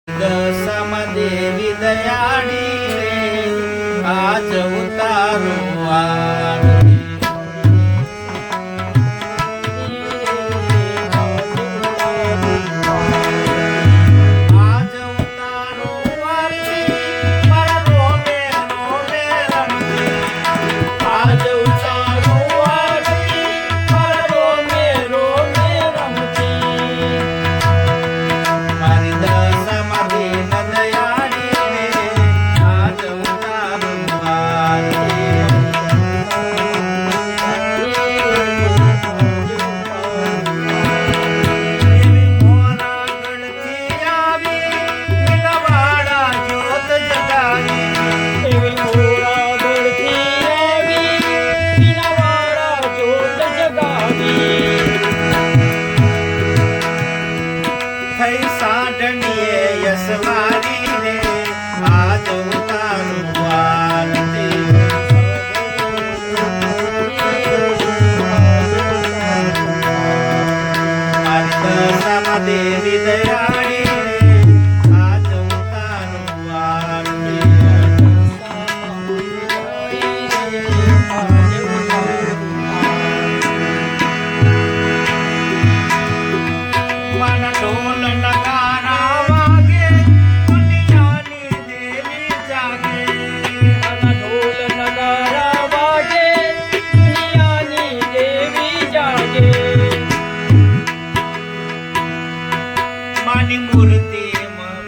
दशमदेवी दयाळी रे आज उतारू आरती आज उतारू आरती मला रोमे रोमे रमती आज उतारू आरती मला रोमे रोमे रमती मारी दशमदेवी दयाळी रे आज उतारू आरती साडणीये यशवारी रे आज उतारू आरती दशमदेवी दयाळी रे आज उतारू आरती मन ढोल नगारा वागे दुनियानी देवी जागे मन ढोल नगारा वागे दुनियानी देवी जागे मानी मूर्ति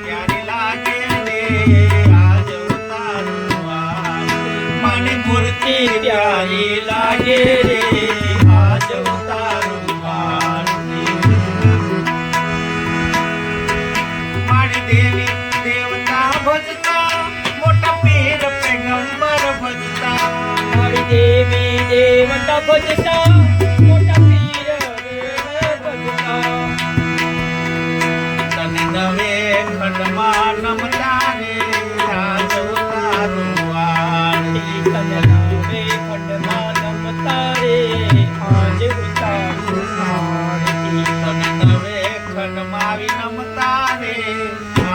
प्यारी लागे रे आज उतारू आरती मानी मूर्ति प्यारी लागे रे आज उतारू आरती मानी देवी देवता भजता मोठा पीर पैगंबर भजता हरी देवी देवता भजता मोठा पीर भजता तने नवे खंडमा नमता रे आज उतारू आरती तने नवे खंडमा नमता रे आज उतारू आरती तने नवे खंडमा नमता रे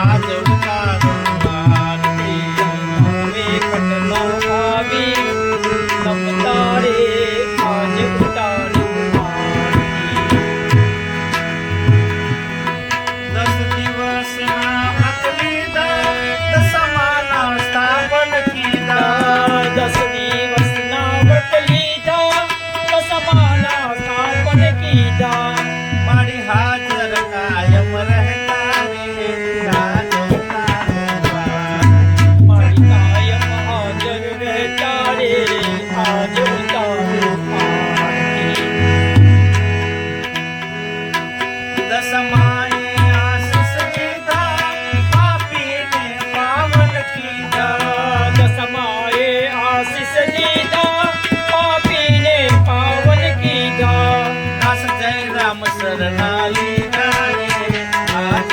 आज उतारू आरती नवे खंडमा आवी नमता रे आज उतारू आरती 10 दिवस ना व्रत लीधा दशमाना स्थापन कीधा 10 दिवस ना व्रत लीधा दशमाना स्थापन कीधा मारी हाजर कायम रहता रे आज उतारू आरती मारी कायम हाजर रहता रे आज उतारू आरती दशमाए आशीष दीधा पापी ने पावन कीधा दशमाए आशीष दीधा पापी ने पावन कीधा दास जय राम शरणाई रे आज